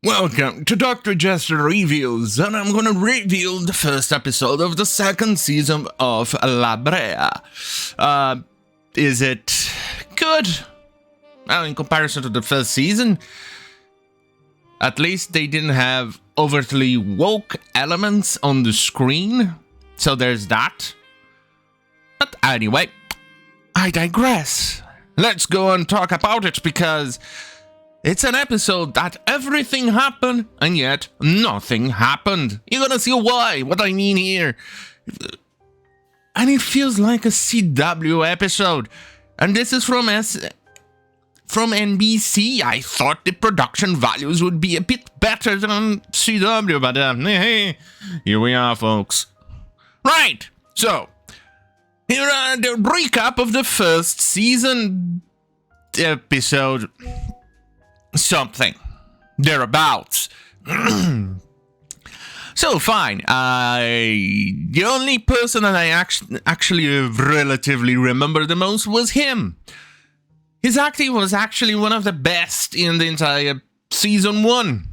Welcome to Dr. Jester Reviews, and I'm gonna review the first episode of the second season of La Brea. Is it good? Well, in comparison to the first season, at least they didn't have overtly woke elements on the screen, so there's that. But anyway, I digress. Let's go and talk about it, because it's an episode that everything happened, and yet nothing happened. You're gonna see why, what I mean here. And it feels like a CW episode. And this is from NBC. I thought the production values would be a bit better than CW, but hey, here we are, folks. Right, so here are the recap of the first season episode. Something thereabouts. So fine. The only person that I actually relatively remember the most was him. His acting was actually one of the best in the entire season 1,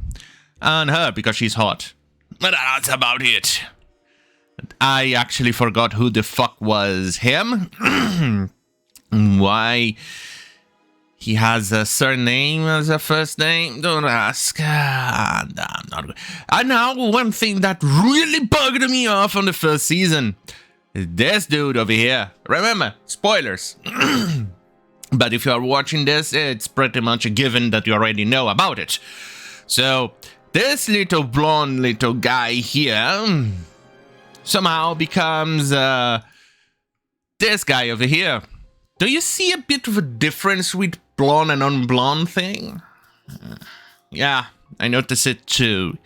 and her because she's hot. But that's about it. I actually forgot who the fuck was him. Why he has a surname as a first name, don't ask. I'm not. And now, one thing that really bugged me off on the first season is this dude over here. Remember, spoilers. But if you are watching this, it's pretty much a given that you already know about it. So, this little blonde little guy here somehow becomes this guy over here. Do you see a bit of a difference with blonde and unblonde thing? Yeah, I notice it too.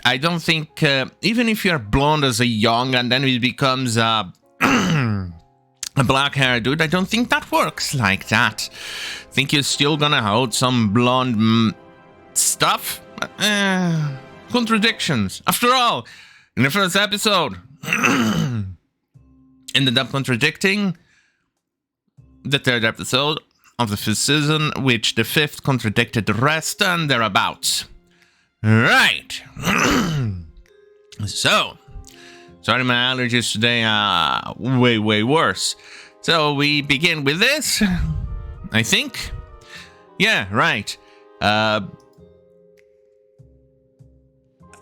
I don't think, even if you're blonde as a young and then it becomes a black hair dude, I don't think that works like that. I think you're still gonna hold some blonde stuff. Contradictions. After all, in the first episode, ended up contradicting the third episode of the first season, which the fifth contradicted the rest, and thereabouts. Right. So, sorry, my allergies today are way worse. So we begin with this, I think. Yeah, right.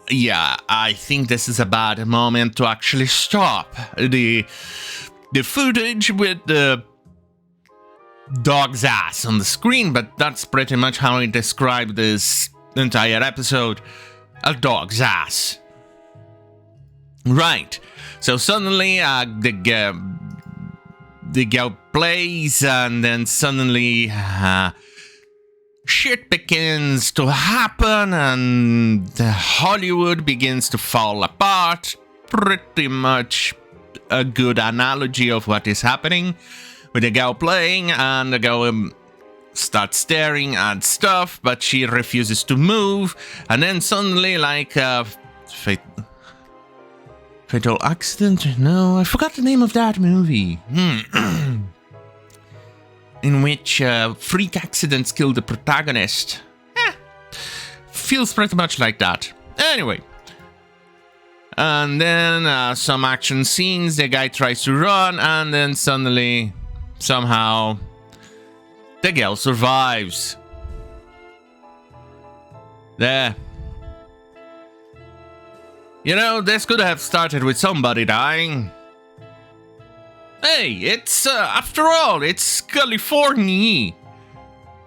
Yeah, I think this is a bad moment to actually stop the footage with the dog's ass on the screen, but that's pretty much how I describe this entire episode. A dog's ass. Right. So suddenly the girl plays, and then suddenly shit begins to happen, and Hollywood begins to fall apart. Pretty much a good analogy of what is happening. With the girl playing, and the girl starts staring at stuff, but she refuses to move, and then suddenly, like fatal accident? No, I forgot the name of that movie. In which freak accidents kill the protagonist. Feels pretty much like that. Anyway. And then some action scenes, the guy tries to run, and then suddenly, somehow, the girl survives. There. You know, this could have started with somebody dying. Hey, it's, after all, it's California.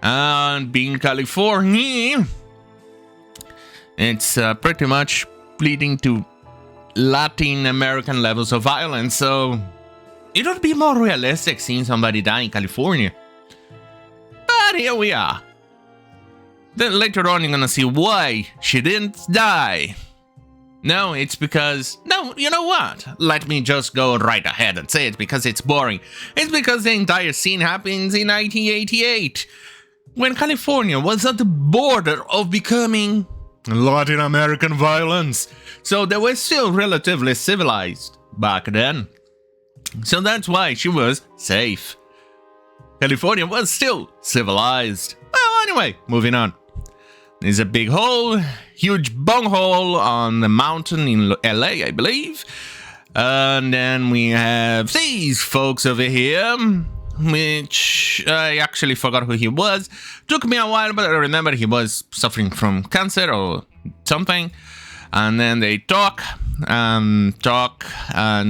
And being California, it's pretty much leading to Latin American levels of violence, so it would be more realistic seeing somebody die in California. But here we are. Then later on you're gonna see why she didn't die. No, it's because... No, you know what? Let me just go right ahead and say it, because it's boring. It's because the entire scene happens in 1988, when California was at the border of becoming Latin American violence. So they were still relatively civilized back then. So that's why she was safe. California was still civilized. Well, anyway, moving on. There's a big hole, huge bunghole on the mountain in LA, I believe. And then we have these folks over here, which I actually forgot who he was. Took me a while, but I remember he was suffering from cancer or something. And then they talk, and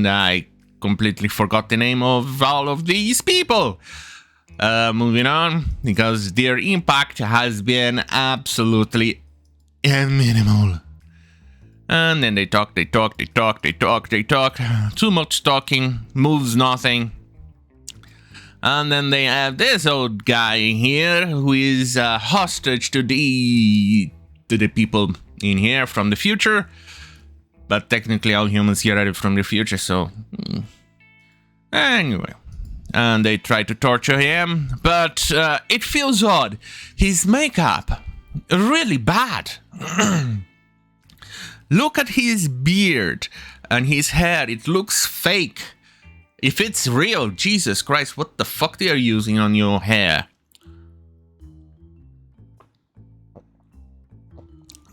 I completely forgot the name of all of these people. Moving on, because their impact has been absolutely minimal. And then they talk. Too much talking, moves nothing. And then they have this old guy here who is hostage to the people in here from the future. But technically all humans here are from the future, so... Anyway. And they try to torture him, but it feels odd. His makeup, really bad. Look at his beard and his hair, it looks fake. If it's real, Jesus Christ, what the fuck they are using on your hair?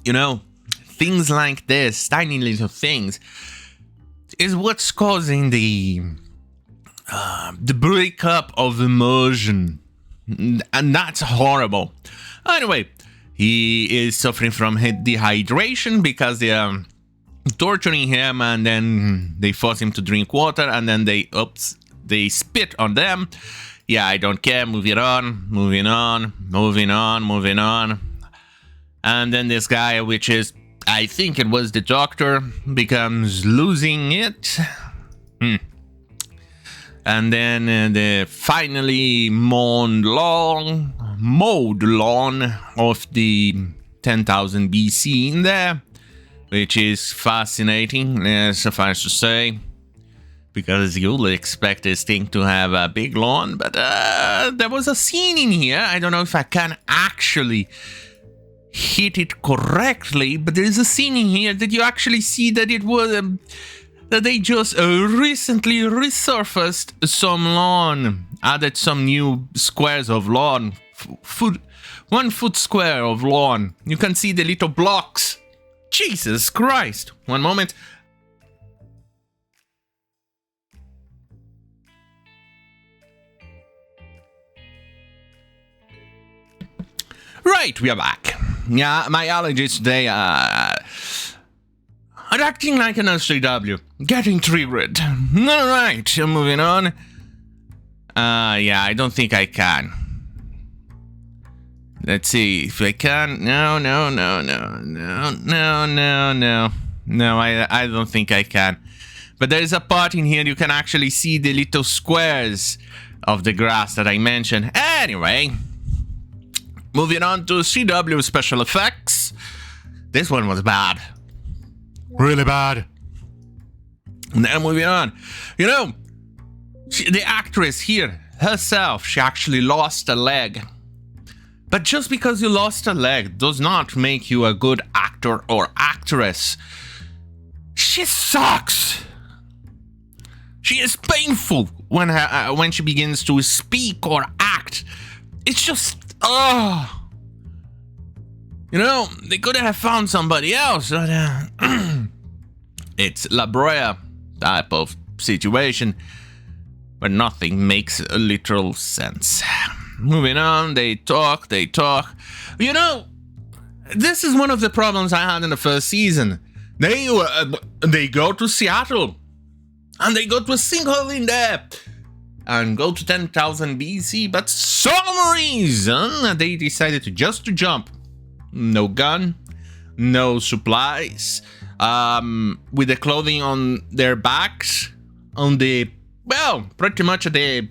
You know, things like this, tiny little things, is what's causing the breakup of immersion, and that's horrible. Anyway, he is suffering from dehydration because they are torturing him, and then they force him to drink water, and then they spit on them. Yeah, I don't care. Moving on. And then this guy, which is, I think it was the doctor, becomes losing it. And then the finally mowed lawn of the 10,000 BC in there, which is fascinating, suffice to say, because you'll expect this thing to have a big lawn, but there was a scene in here. I don't know if I can actually hit it correctly, but there's a scene in here that you actually see that it was... that they just recently resurfaced some lawn, added some new squares of lawn, 1 foot square of lawn. You can see the little blocks. Jesus Christ. One moment. Right, we are back. Yeah, my allergies today are acting like an SJW. Getting triggered. Alright, moving on. Yeah, I don't think I can. Let's see if I can. No, I don't think I can. But there's a part in here you can actually see the little squares of the grass that I mentioned. Anyway, moving on to CW special effects. This one was bad. Really bad. And then moving on. You know, the actress here, herself, she actually lost a leg. But just because you lost a leg does not make you a good actor or actress. She sucks. She is painful when she begins to speak or act. It's just, you know, they could have found somebody else. But, it's Brea type of situation where nothing makes a literal sense. Moving on, they talk. You know, this is one of the problems I had in the first season. They go to Seattle, and they go to a sinkhole in there, and go to 10,000 BC, but some reason they decided to jump. No gun, no supplies, with the clothing on their backs, on the, well, pretty much the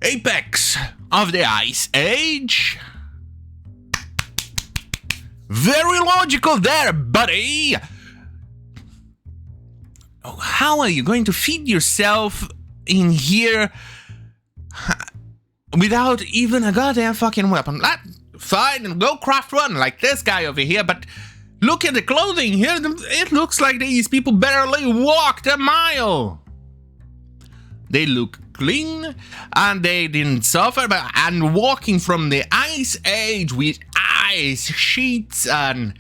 apex of the Ice Age. Very logical there, buddy. How are you going to feed yourself in here without even a goddamn fucking weapon? Fine, go craft one like this guy over here, but look at the clothing here. It looks like these people barely walked a mile. They look clean and they didn't suffer, and walking from the Ice Age, which I ice sheets and,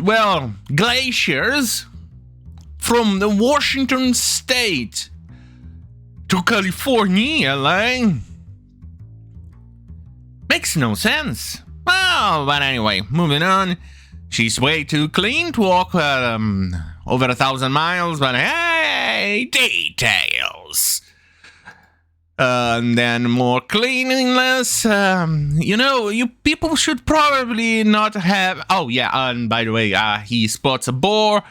well, glaciers from the Washington state to California, like, makes no sense. Well, but anyway, moving on. She's way too clean to walk over 1,000 miles, but hey, details. And then more cleanliness. You people should probably not have. Oh yeah, and by the way, he spots a boar.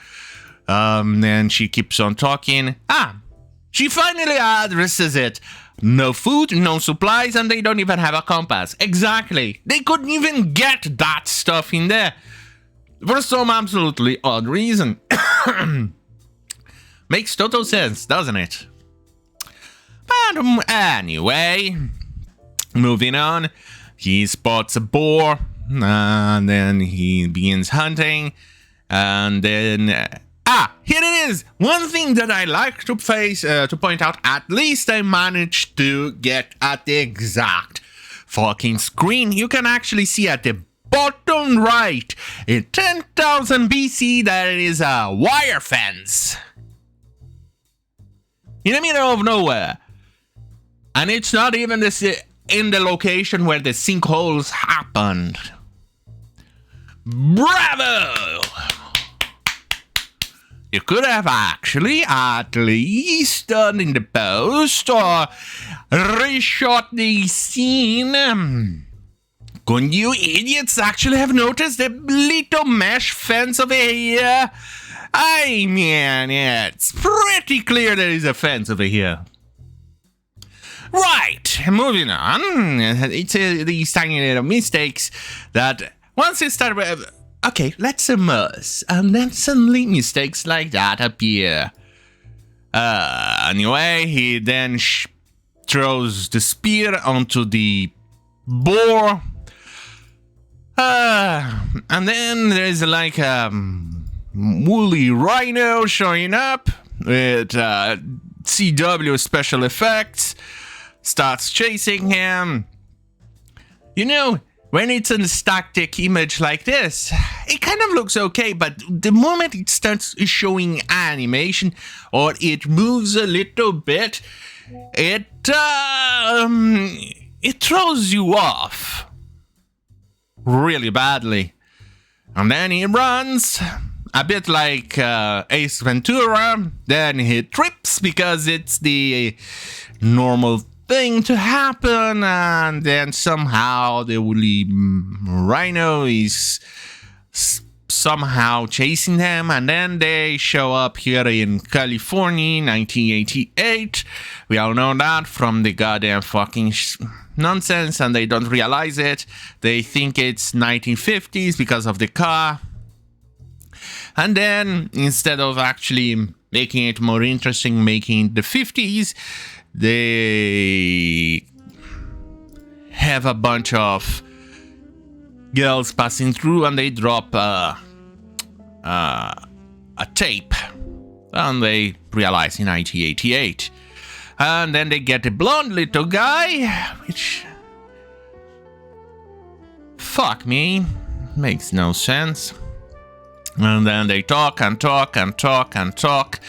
And she keeps on talking. She finally addresses it. No food, no supplies, and they don't even have a compass. Exactly. They couldn't even get that stuff in there. For some absolutely odd reason. Makes total sense, doesn't it? But anyway, moving on. He spots a boar, and then he begins hunting, and then... here it is! One thing that I like to point out, at least I managed to get at the exact fucking screen. You can actually see at the bottom right, in 10,000 BC, that it is a wire fence. In the middle of nowhere. And it's not even in the location where the sinkholes happened. Bravo! You could have actually at least done in the post or reshot the scene. Couldn't you idiots actually have noticed the little mesh fence over here? I mean, it's pretty clear there is a fence over here. Right, moving on. It's these tiny little mistakes that once you start with... Okay, let's immerse, and then suddenly mistakes like that appear. Anyway, he then throws the spear onto the boar. And then there's like a woolly rhino showing up with CW special effects, starts chasing him. You know, when it's a static image like this, it kind of looks okay, but the moment it starts showing animation or it moves a little bit, it throws you off really badly. And then he runs, a bit like Ace Ventura, then he trips because it's the normal thing to happen, and then somehow the woolly rhino is somehow chasing them, and then they show up here in California, 1988. We all know that from the goddamn fucking nonsense, and they don't realize it. They think it's 1950s because of the car. And then, instead of actually making it more interesting, making it the 50s, they have a bunch of girls passing through, and they drop a tape, and they realize in 1988. And then they get a blonde little guy, which, fuck me, makes no sense. And then they talk and talk and talk and talk,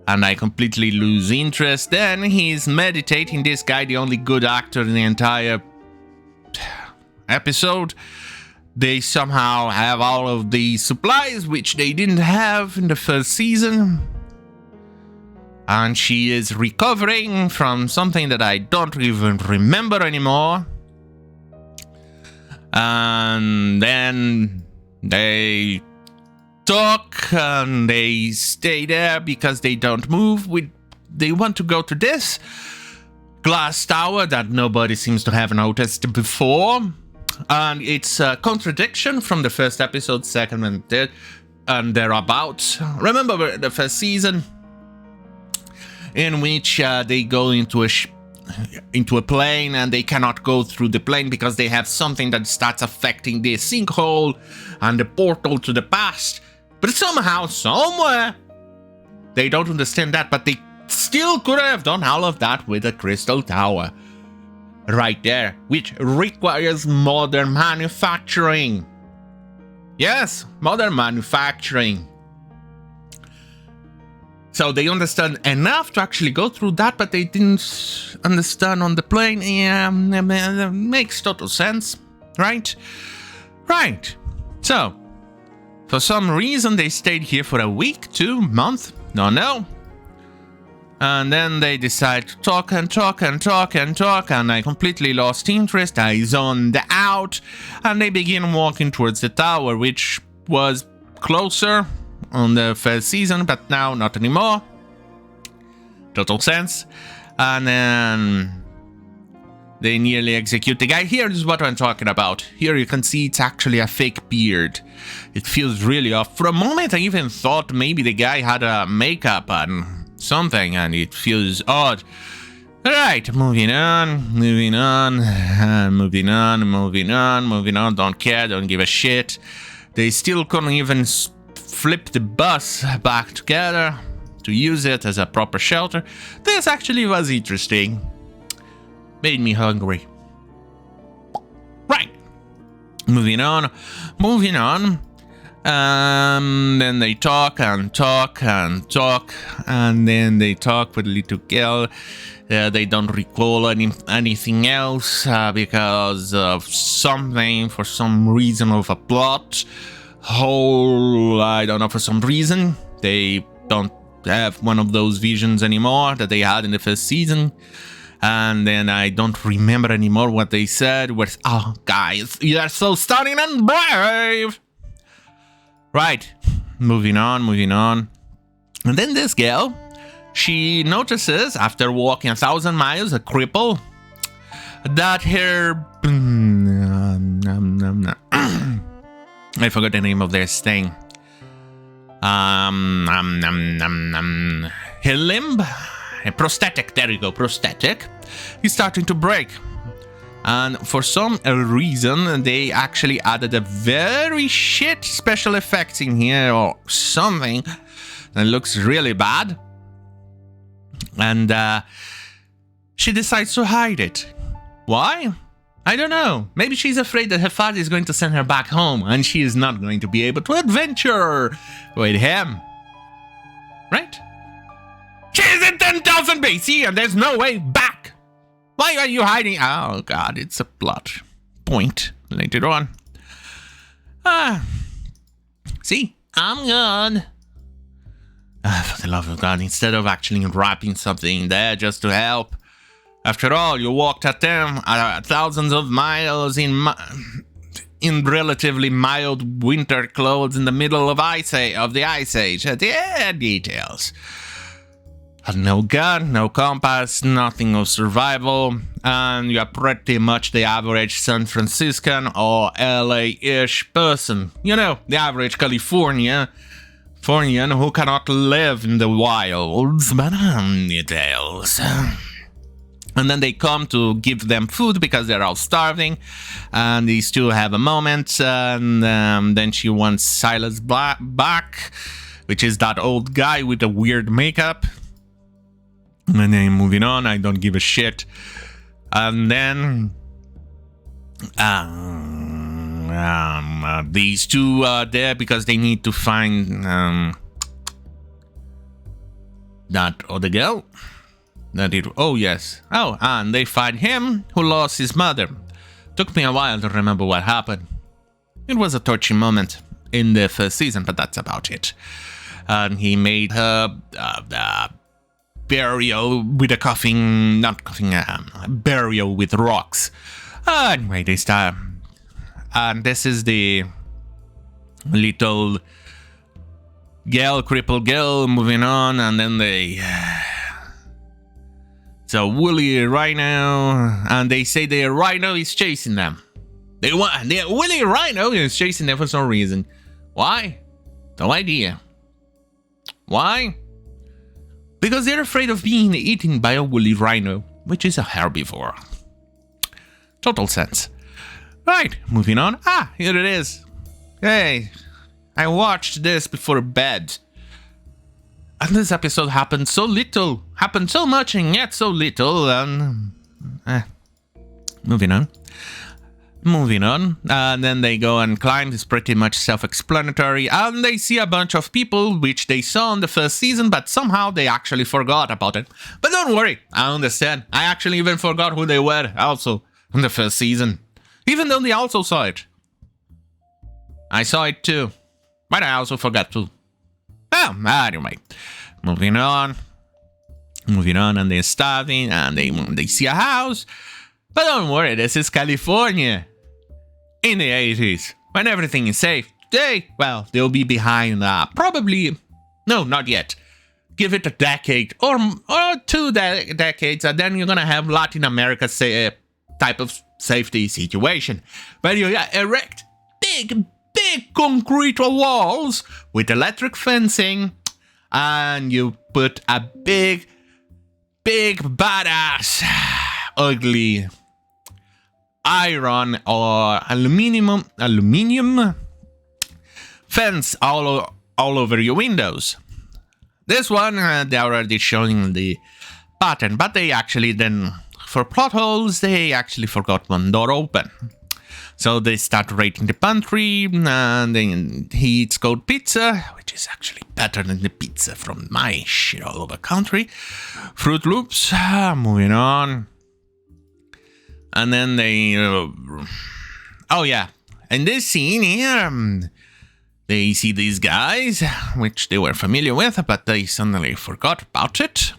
and I completely lose interest. Then he's meditating, this guy, the only good actor in the entire episode. They somehow have all of the supplies, which they didn't have in the first season. And she is recovering from something that I don't even remember anymore. And then they talk, and they stay there because they don't move. They want to go to this glass tower that nobody seems to have noticed before, and it's a contradiction from the first episode, second and third, and thereabouts. Remember the first season in which they go into a plane, and they cannot go through the plane because they have something that starts affecting the sinkhole and the portal to the past. But somehow, somewhere, they don't understand that, but they still could have done all of that with a crystal tower. right there, which requires modern manufacturing. Yes, modern manufacturing. So they understand enough to actually go through that, but they didn't understand on the plane. Yeah, makes total sense, right? Right. So, for some reason, they stayed here for a week, 2 months, don't know. And then they decide to talk and talk and talk and talk, and I completely lost interest. I zoned out, and they begin walking towards the tower, which was closer on the first season, but now not anymore. Total sense. And then they nearly execute the guy. Here is what I'm talking about. Here you can see it's actually a fake beard. It feels really off. For a moment I even thought maybe the guy had a makeup and something, and it feels odd. Alright, moving on, moving on, moving on, moving on, moving on. Don't care, don't give a shit. They still couldn't even flip the bus back together to use it as a proper shelter. This actually was interesting. Made me hungry. Right. Moving on. Moving on. Then they talk and talk and talk. And then they talk with little girl. They don't recall anything else because of something, for some reason of a plot. I don't know, for some reason. They don't have one of those visions anymore that they had in the first season. And then I don't remember anymore what they said. Oh, guys, you are so stunning and brave. Right, moving on, moving on. And then this girl, she notices, after walking 1,000 miles, a cripple, that her... I forgot the name of this thing. Her limb, a prosthetic, there you go, prosthetic, is starting to break. And for some reason, they actually added a very shit special effects in here or something that looks really bad. And she decides to hide it. Why? I don't know. Maybe she's afraid that her father is going to send her back home and she is not going to be able to adventure with him. Right? She's in 10,000 BC and there's no way back. Why are you hiding? Oh god, it's a plot point later on. See, I'm gone. For the love of God, instead of actually wrapping something there just to help. After all, you walked at them thousands of miles in relatively mild winter clothes in the middle of the Ice Age. Yeah, details. Had no gun, no compass, nothing of survival, and you're pretty much the average San Franciscan or LA-ish person. You know, the average Californian who cannot live in the wilds, but details. And then they come to give them food because they're all starving, and these two have a moment, and then she wants Silas back, which is that old guy with the weird makeup. And then moving on, I don't give a shit. And then these two are there because they need to find that other girl. Oh yes. Oh, and they find him who lost his mother. Took me a while to remember what happened. It was a touching moment in the first season, but that's about it. And he made her burial with a burial with rocks. Anyway, they start. And this is the little girl, crippled girl, moving on, and then they... So woolly rhino, and they say the rhino is chasing them. The woolly rhino is chasing them for some reason. Why? No idea. Why? Because they're afraid of being eaten by a woolly rhino, which is a herbivore. Total sense. Right, moving on. Here it is. Hey, I watched this before bed. And this episode happened so little. Happened so much and yet so little. And Moving on. Moving on, and then they go and climb. It's pretty much self-explanatory, and they see a bunch of people which they saw in the first season, but somehow they actually forgot about it. But don't worry, I understand. I actually even forgot who they were also in the first season, even though they also saw it. I saw it too, but I also forgot too. Oh, anyway, moving on, and they're starving, and they see a house. But don't worry, this is California. In the 80s, when everything is safe. Today, well, they'll be behind, probably, no, not yet. Give it a decade or 2 decades, and then you're gonna have Latin America type of safety situation. Where you erect big concrete walls with electric fencing, and you put a big badass, ugly iron or aluminium fence all over your windows. This one, they're already showing the pattern, but they actually then, for plot holes, they actually forgot one door open. So they start raiding the pantry, and then he eats cold pizza, which is actually better than the pizza from my shit all over country. Fruit Loops, moving on. And then they... oh yeah, in this scene here, they see these guys, which they were familiar with, but they suddenly forgot about it.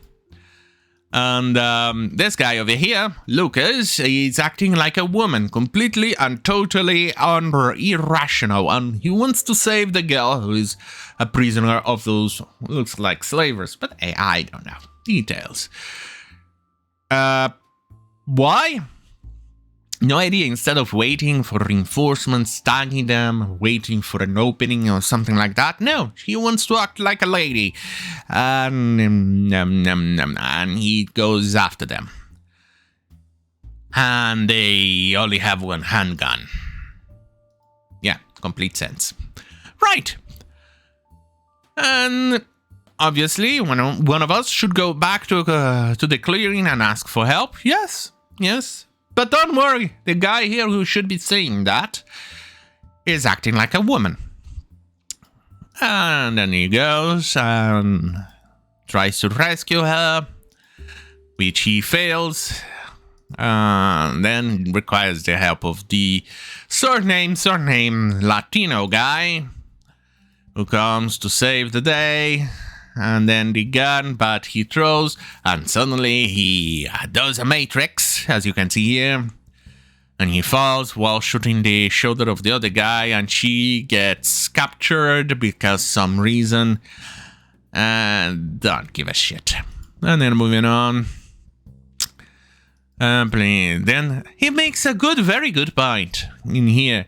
And this guy over here, Lucas, is acting like a woman, completely and totally irrational. And he wants to save the girl who is a prisoner of those, looks like slavers. But hey, I don't know. Details. Why? No idea. Instead of waiting for reinforcements, tagging them, waiting for an opening or something like that. No, she wants to act like a lady. And he goes after them. And they only have one handgun. Yeah, complete sense. Right. And obviously, one of us should go back to the clearing and ask for help. Yes. But don't worry, the guy here who should be saying that is acting like a woman. And then he goes and tries to rescue her, which he fails. And then requires the help of the surname Latino guy who comes to save the day. And then the gun, but he throws, and suddenly he does a matrix, as you can see here. And he falls while shooting the shoulder of the other guy, and she gets captured because some reason. And don't give a shit. And then moving on. Then he makes a very good point in here.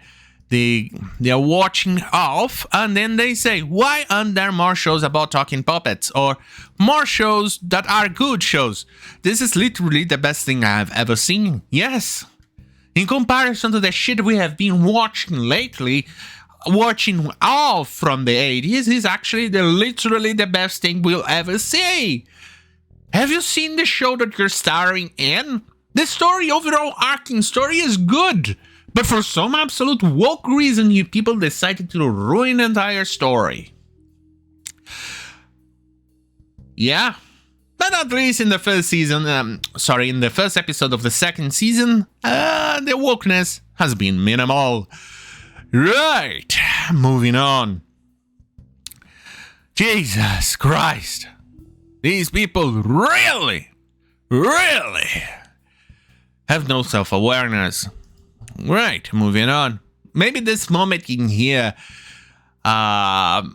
They're watching off, and then they say, why aren't there more shows about talking puppets? Or more shows that are good shows? This is literally the best thing I've ever seen. Yes. In comparison to the shit we have been watching lately, watching all from the 80s is actually literally the best thing we'll ever see. Have you seen the show that you're starring in? The story, overall arcing story, is good. But for some absolute woke reason, you people decided to ruin the entire story. Yeah. But at least in the first season, in the first episode of the second season, the wokeness has been minimal. Right. Moving on. Jesus Christ. These people really have no self-awareness. Right, moving on. Maybe this moment in here, maybe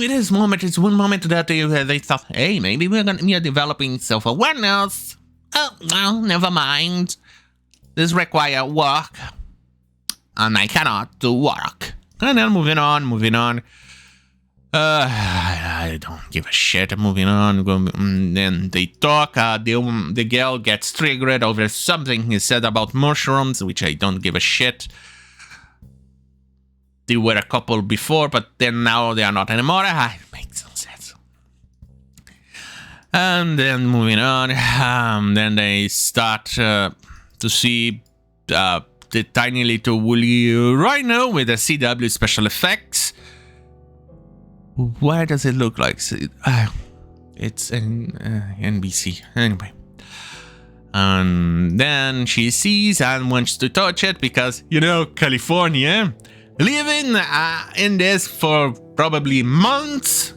this moment is one moment that they thought, hey, maybe we are developing self-awareness. Oh, well, never mind. This requires work, and I cannot do work. And then moving on. I don't give a shit. Moving on. Then they talk. The girl gets triggered over something he said about mushrooms, which I don't give a shit. They were a couple before, but then now they are not anymore. It makes no sense. And then moving on. Then they start to see the tiny little woolly rhino with the CW special effects. Why does it look like? It's an NBC. Anyway. And then she sees and wants to touch it because, you know, California, living in this for probably months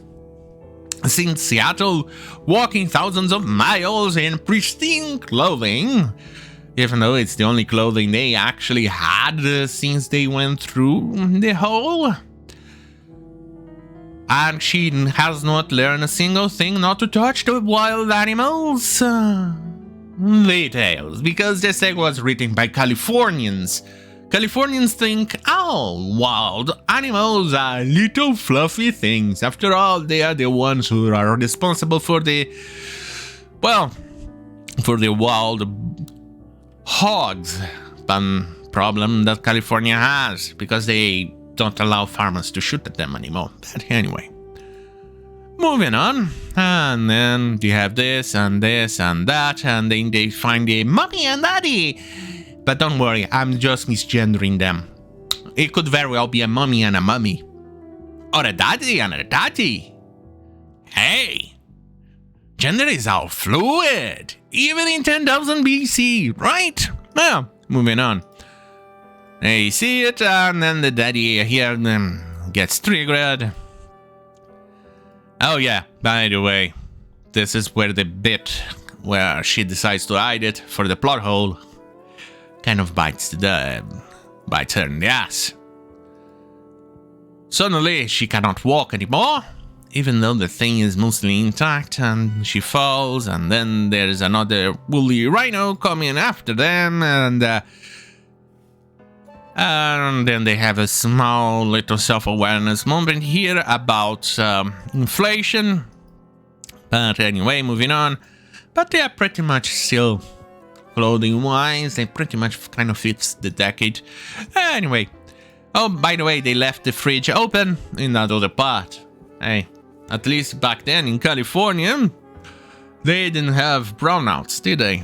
since Seattle, walking thousands of miles in pristine clothing, even though it's the only clothing they actually had since they went through the hole. And she has not learned a single thing not to touch the wild animals. Details, because this egg was written by Californians. Californians think, oh, wild animals are little fluffy things. After all, they are the ones who are responsible for the, well, for the wild hogs problem that California has, because they don't allow farmers to shoot at them anymore. But anyway. Moving on, and then you have this and this and that, and then they find a mommy and daddy. But don't worry, I'm just misgendering them. It could very well be a mommy and a mummy. Or a daddy and a daddy. Hey! Gender is all fluid, even in 10,000 BC, right? Well, moving on. They see it, and then the daddy here gets triggered. Oh yeah, by the way, this is where the bit where she decides to hide it for the plot hole kind of bites her in the ass. Suddenly, she cannot walk anymore, even though the thing is mostly intact, and she falls, and then there's another woolly rhino coming after them, and then they have a small little self-awareness moment here about inflation. But anyway, moving on. But they are pretty much still clothing-wise. They pretty much kind of fits the decade. Anyway. Oh, by the way, they left the fridge open in that other part. Hey, at least back then in California, they didn't have brownouts, did they?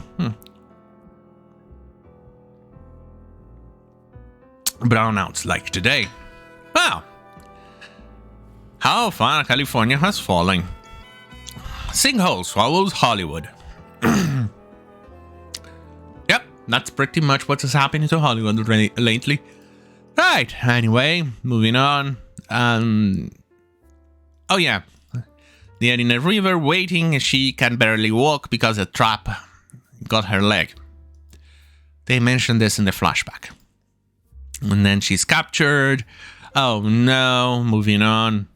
Brownouts like today. Well, how far California has fallen. Sinkhole swallows Hollywood. Yep, that's pretty much what is happening to Hollywood lately. Right, anyway, moving on. Oh yeah, they are in a river waiting. She can barely walk because a trap got her leg. They mentioned this in the flashback. And then she's captured. Oh no, moving on.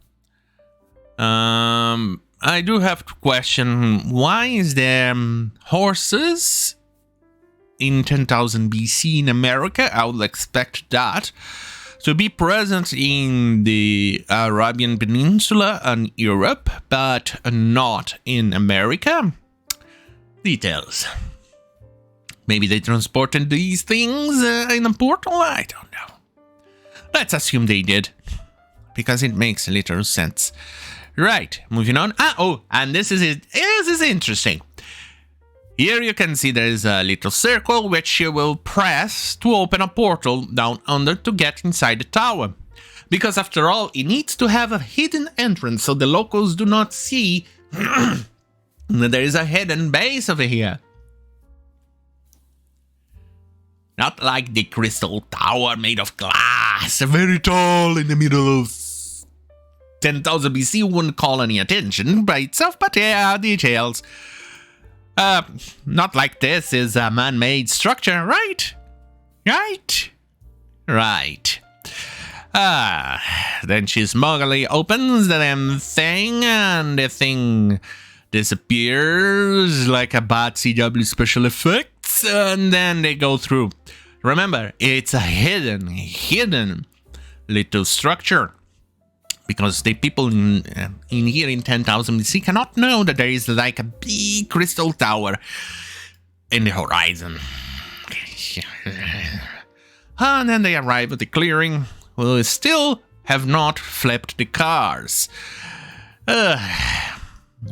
I do have to question, why is there horses in 10,000 BC in America? I would expect that to be present in the Arabian Peninsula and Europe, but not in America. Details. Maybe they transported these things in a portal? I don't know. Let's assume they did, because it makes a little sense. Right, moving on. And this is it. This is interesting. Here you can see there is a little circle which you will press to open a portal down under to get inside the tower. Because after all, it needs to have a hidden entrance so the locals do not see that there is a hidden base over here. Not like the crystal tower made of glass, very tall in the middle of 10,000 BC wouldn't call any attention by itself, but yeah, details. Not like this is a man-made structure, right? Right? Right. Then she smugly opens the damn thing, and the thing disappears like a bad CW special effects, and then they go through. Remember, it's a hidden little structure. Because the people in here in 10,000 BC cannot know that there is like a big crystal tower in the horizon. And then they arrive at the clearing. Well, still have not flipped the cars.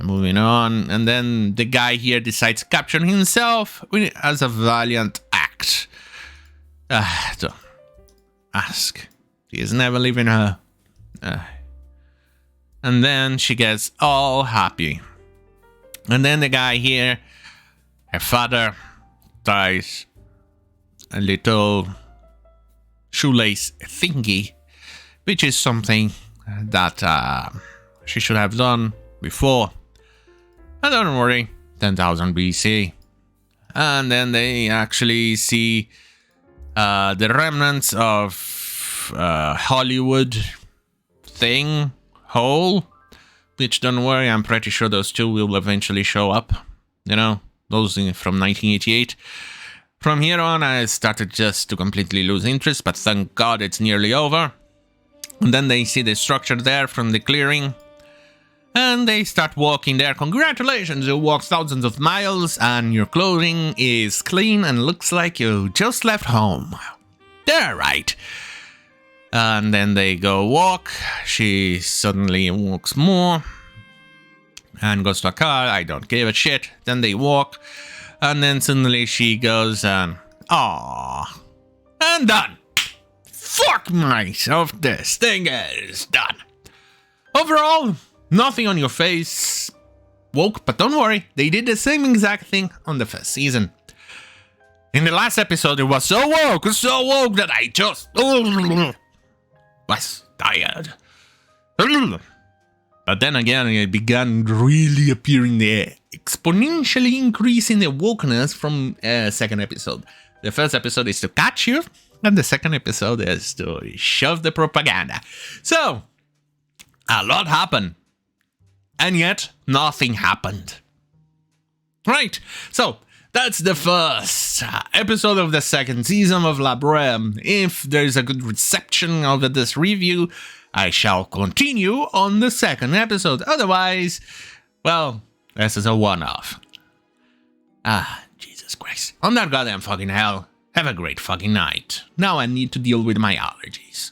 Moving on. And then the guy here decides to capture himself as a valiant act. Don't ask. He is never leaving her. And then she gets all happy. And then the guy here, her father, ties a little shoelace thingy, which is something that she should have done before. And don't worry, 10,000 BC. And then they actually see the remnants of Hollywood thing, hole, which don't worry, I'm pretty sure those two will eventually show up. You know, those from 1988. From here on, I started just to completely lose interest, but thank God it's nearly over. And then they see the structure there from the clearing. And they start walking there. Congratulations, you walked thousands of miles and your clothing is clean and looks like you just left home. They're right. And then they go walk. She suddenly walks more and goes to a car. I don't give a shit. Then they walk. And then suddenly she goes and aww. And done. Fuck myself, this thing is done. Overall, nothing on your face. Woke, but don't worry, they did the same exact thing on the first season. In the last episode, it was so woke that I just was tired. But then again, it began really appearing there, exponentially increasing the wokeness from second episode. The first episode is to catch you, and the second episode is to shove the propaganda. So, a lot happened. And yet, nothing happened. Right, so that's the first episode of the second season of La Brea. If there's a good reception of this review, I shall continue on the second episode. Otherwise, well, this is a one-off. Jesus Christ. On that goddamn fucking hell, have a great fucking night. Now I need to deal with my allergies.